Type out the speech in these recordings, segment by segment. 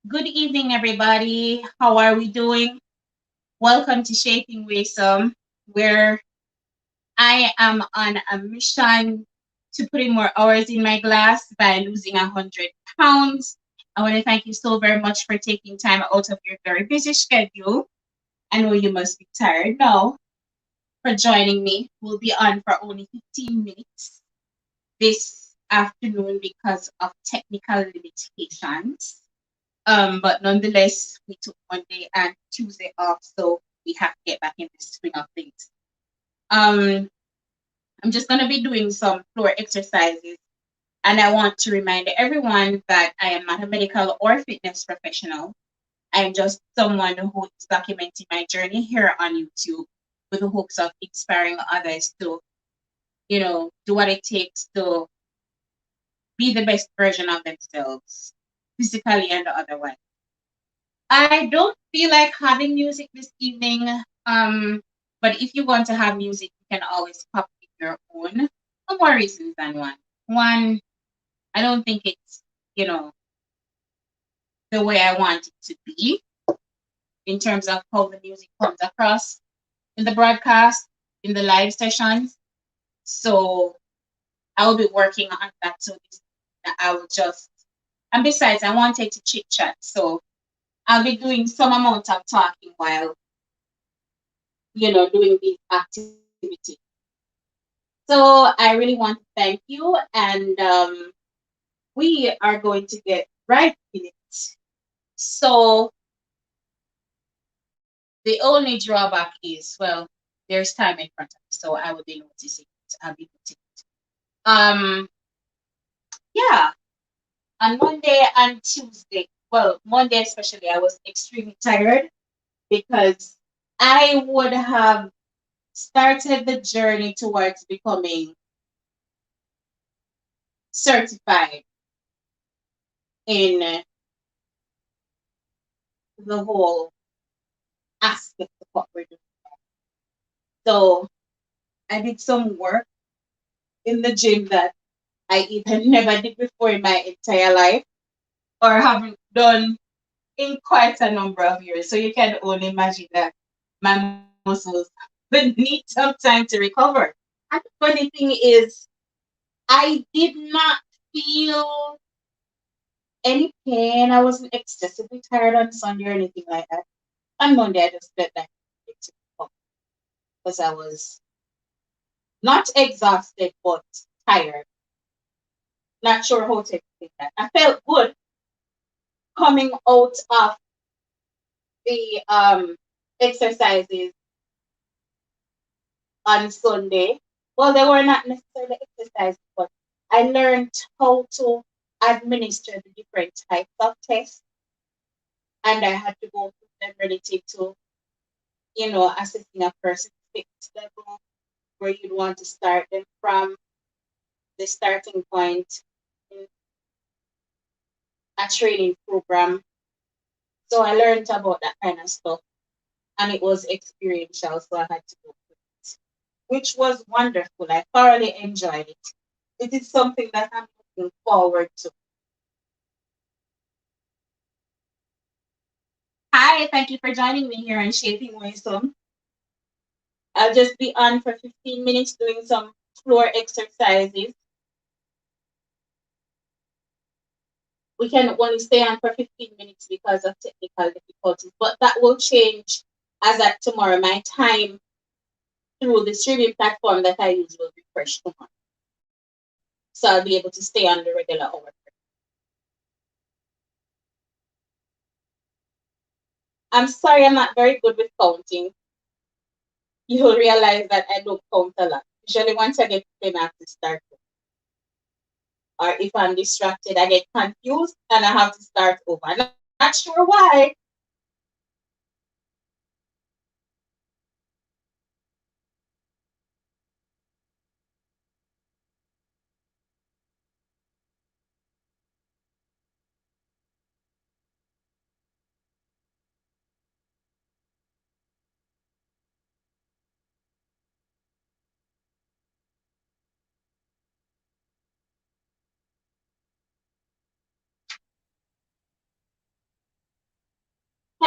Good evening, everybody. How are we doing? Welcome to Shaping Waisome, where I am on a mission to putting more hours in my glass by losing 100 pounds. I want to thank you so very much for taking time out of your very busy schedule. I know you must be tired now for joining me. We'll be on for only 15 minutes this afternoon because of technical limitations. But nonetheless, we took Monday and Tuesday off, so we have to get back in the swing of things. Um, I'm just going to be doing some floor exercises, and I want to remind everyone that I am not a medical or fitness professional. I am just someone who is documenting my journey here on YouTube with the hopes of inspiring others to, do what it takes to be the best version of themselves, physically and otherwise. I don't feel like having music this evening. Um, but if you want to have music, you can always pop in your own for more reasons than one. One, I don't think it's, you know, the way I want it to be in terms of how the music comes across in the broadcast, in the live sessions. So I will be working on that. So I will just, and besides, I wanted to chit chat. So I'll be doing some amount of talking while doing these activities. So I really want to thank you, and we are going to get right in it. So the only drawback is, well, there's time in front of me, so I will be noticing it. I'll be noting it. Yeah, on Monday and Tuesday, well, Monday especially, I was extremely tired because I would have started the journey towards becoming certified in the whole aspect of what we're doing. So I did some work in the gym that I either never did before in my entire life or haven't done in quite a number of years. So you can only imagine that my muscles would need some time to recover. And the funny thing is, I did not feel any pain. I wasn't excessively tired on Sunday or anything like that. On Monday, I just felt like because I was not exhausted, but tired. Not sure how to explain that. I felt good coming out of the exercises on Sunday. Well, they were not necessarily exercises, but I learned how to administer the different types of tests, and I had to go through them relative to, assessing a person's fitness level, where you'd want to start them from the starting point in a training program. So I learned about that kind of stuff, and it was experiential, so I had to go through it, which was wonderful. I thoroughly enjoyed it. It is something that I'm looking forward to. Hi, thank you for joining me here on Shaping Wisdom. I'll just be on for 15 minutes doing some floor exercises. We can only stay on for 15 minutes because of technical difficulties, but that will change as at tomorrow. My time through the streaming platform that I use will refresh tomorrow. So I'll be able to stay on the regular hour. I'm sorry, I'm not very good with counting. You'll realize that I don't count a lot. Usually once I get to 10, I have to start. Or if I'm distracted, I get confused and I have to start over. I'm not sure why.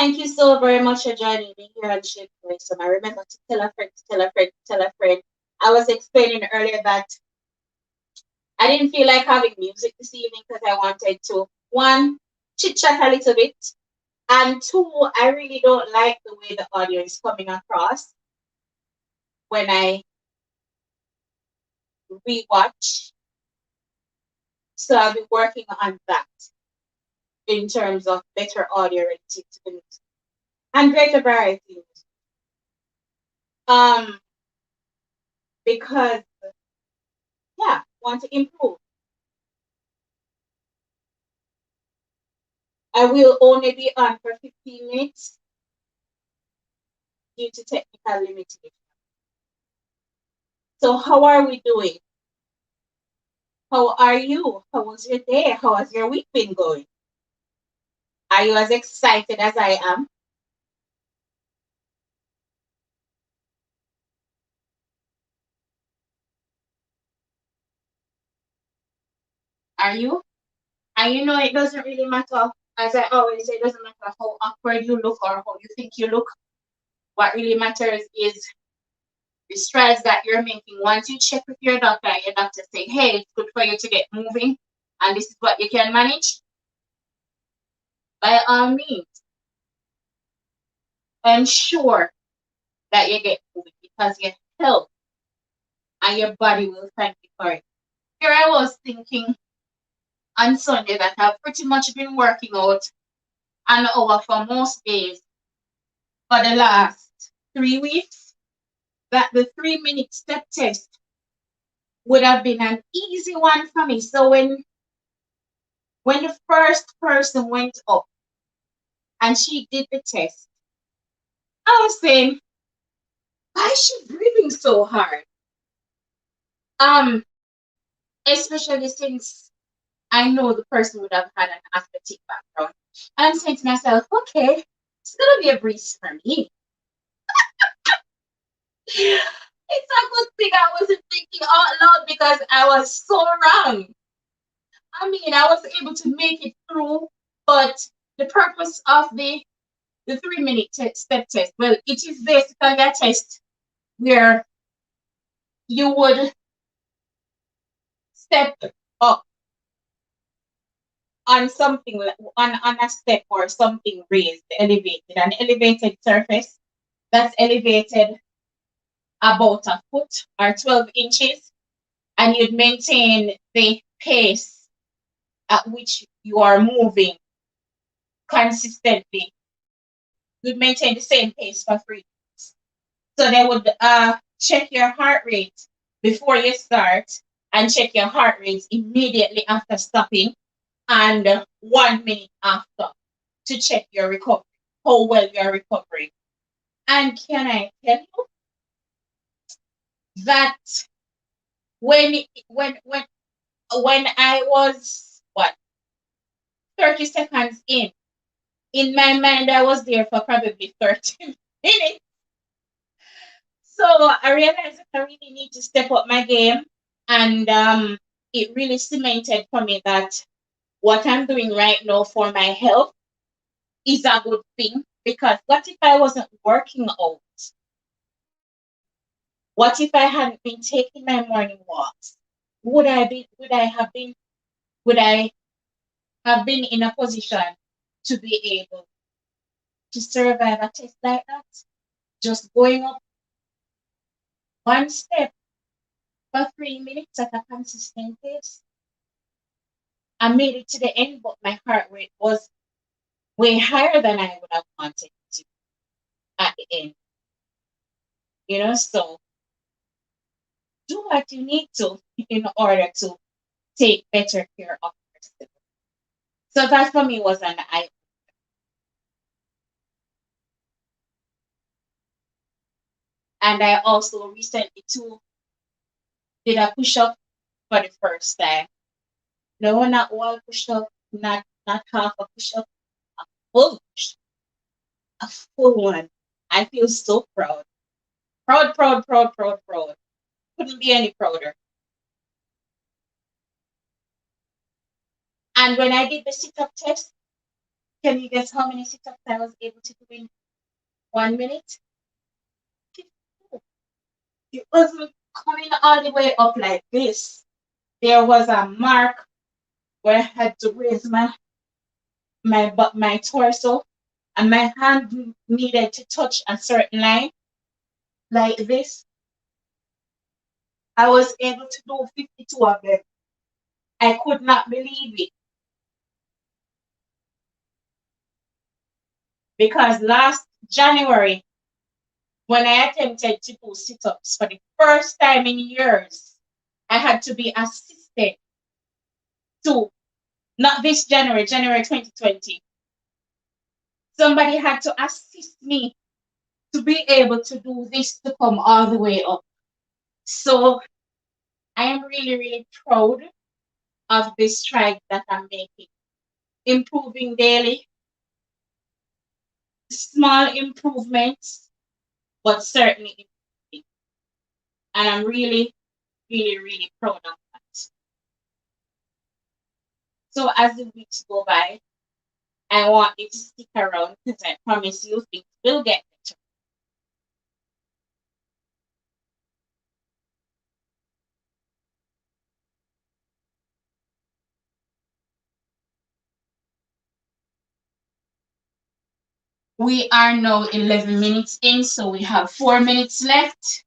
Thank you so very much for joining me here on Shape Wisdom. I remember to tell a friend, to tell a friend, to tell a friend. I was explaining earlier that I didn't feel like having music this evening because I wanted to, one, chit chat a little bit, and two, I really don't like the way the audio is coming across when I rewatch. So I'll be working on that in terms of better audio relative to the music and greater variety. Um, because yeah, want to improve. I will only be on for 15 minutes due to technical limitations. So how are we doing? How are you? How was your day? How has your week been going? Are you as excited as I am? Are you? And you know it doesn't really matter, as I always say, it doesn't matter how awkward you look or how you think you look. What really matters is the strides that you're making. Once you check with your doctor saying, hey, it's good for you to get moving and this is what you can manage, by all means, ensure that you get moving because your health and your body will thank you for it. Here I was thinking on Sunday that I've pretty much been working out an hour for most days for the last 3 weeks, that the 3 minute step test would have been an easy one for me. So when the first person went up and she did the test, I was saying, why is she breathing so hard? Um, Especially since I know the person would have had an athletic background. And I'm saying to myself, okay, it's gonna be a breeze for me. It's a good thing I wasn't thinking out loud because I was so wrong. I mean, I was able to make it through, but the purpose of the 3 minute step test, well, it is basically a test where you would step up on something on a step or something raised, elevated, an elevated surface that's elevated about a foot or 12 inches, and you'd maintain the pace at which you are moving consistently. You'd maintain the same pace for 3 minutes. So they would check your heart rate before you start and check your heart rate immediately after stopping and 1 minute after to check your recovery, how well you're recovering. And can I tell you that when when when when I was 30 seconds in my mind I was there for probably 30 minutes. So I realized that I really need to step up my game, and it really cemented for me that what I'm doing right now for my health is a good thing. Because what if I wasn't working out? What if I hadn't been taking my morning walks? Would I have been in a position to be able to survive a test like that? Just going up one step for 3 minutes at a consistent pace. I made it to the end, but my heart rate was way higher than I would have wanted to at the end. So do what you need to in order to take better care of yourself. So that for me was an eye. And I also recently too did a push up for the first time. No, not one push up, not half a push up, full push, a full one. I feel so proud. Proud, proud, proud, proud, proud. Couldn't be any prouder. And when I did the sit up test, Can you guess how many sit-ups I was able to do in 1 minute? 52. It wasn't coming all the way up like this. There was a mark where I had to raise my torso, and my hand needed to touch a certain line like this. I was able to do 52 of them. I could not believe it because last January, when I attempted to do sit ups for the first time in years, I had to be assisted to, not this January, January 2020. Somebody had to assist me to be able to do this to come all the way up. So I am really, really proud of this stride that I'm making. Improving daily, small improvements, but certainly improving. And I'm really, really, really proud of that. So as the weeks go by, I want you to stick around because I promise you things will get better. We are now 11 minutes in, so we have 4 minutes left.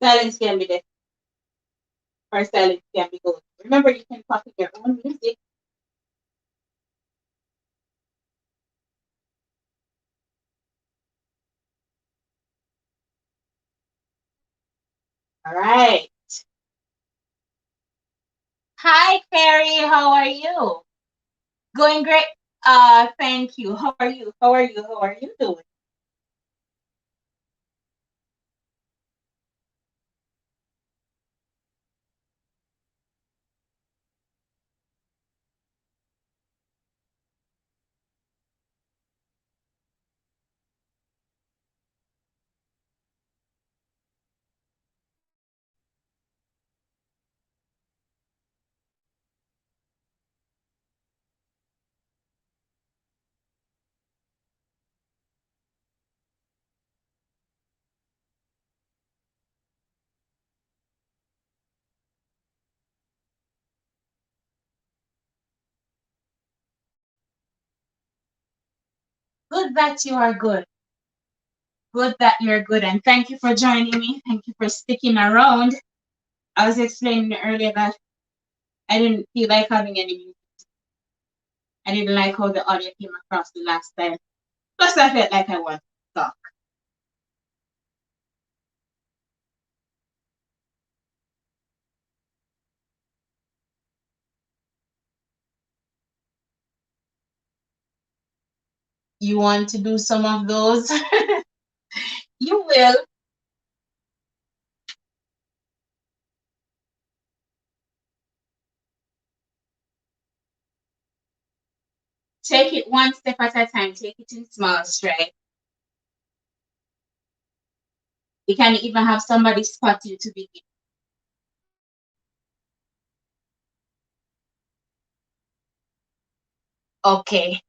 Silence can be there, or silence can be good. Remember, you can copy your own music. All right. Hi, Carrie. How are you? Going great. Thank you. How are you? How are you? How are you doing? Good that you are good. Good that you're good. And thank you for joining me. Thank you for sticking around. I was explaining earlier that I didn't feel like having any music. I didn't like how the audio came across the last time. Plus, I felt like I wanted to talk. You want to do some of those? You will. Take it one step at a time. Take it in small strides. You can even have somebody spot you to begin. Okay.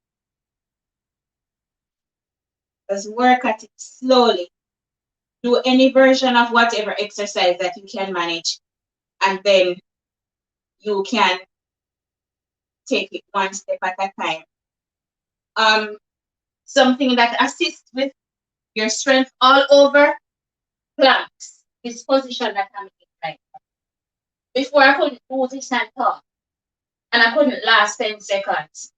Just work at it slowly. Do any version of whatever exercise that you can manage, and then you can take it one step at a time. Um, Something that assists with your strength all over, planks. This position that I'm in right now. Before I couldn't do this and talk, and I couldn't last 10 seconds.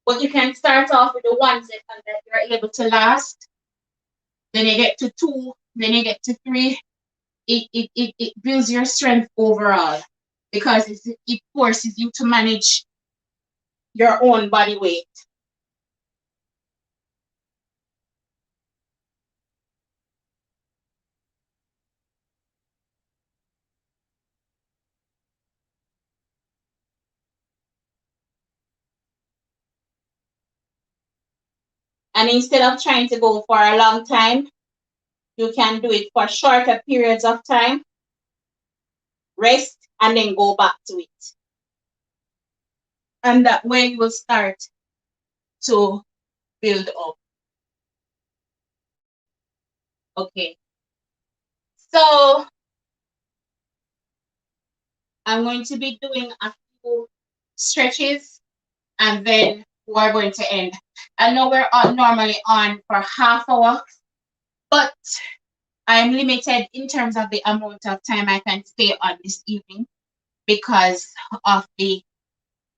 But you can start off with the 1 second that you're able to last, then you get to two, then you get to three. It builds your strength overall because it forces you to manage your own body weight. And instead of trying to go for a long time, you can do it for shorter periods of time, rest, and then go back to it. And that way you will start to build up. Okay. So I'm going to be doing a few stretches and then we're going to end. I know we're normally on for half hour, but I'm limited in terms of the amount of time I can stay on this evening because of the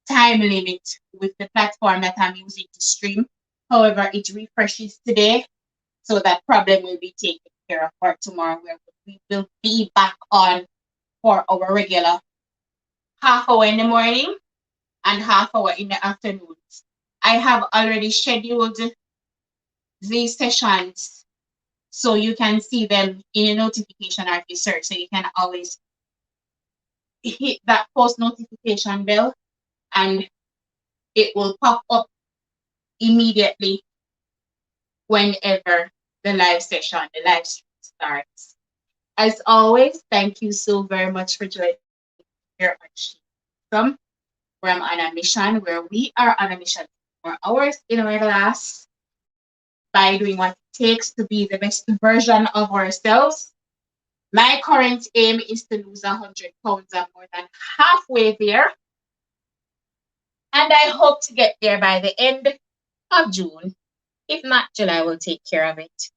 time limit with the platform that I'm using to stream. However, it refreshes today, so that problem will be taken care of for tomorrow, where we will be back on for our regular half hour in the morning and half hour in the afternoons. I have already scheduled these sessions so you can see them in a notification or if you search. So you can always hit that post notification bell and it will pop up immediately whenever the live stream starts. As always, thank you so very much for joining here on Some, where I'm on a mission, where we are on a mission for hours in our glass by doing what it takes to be the best version of ourselves. My current aim is to lose 100 pounds. I'm more than halfway there, and I hope to get there by the end of June. If not, July will take care of it.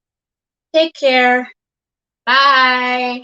Take care. Bye.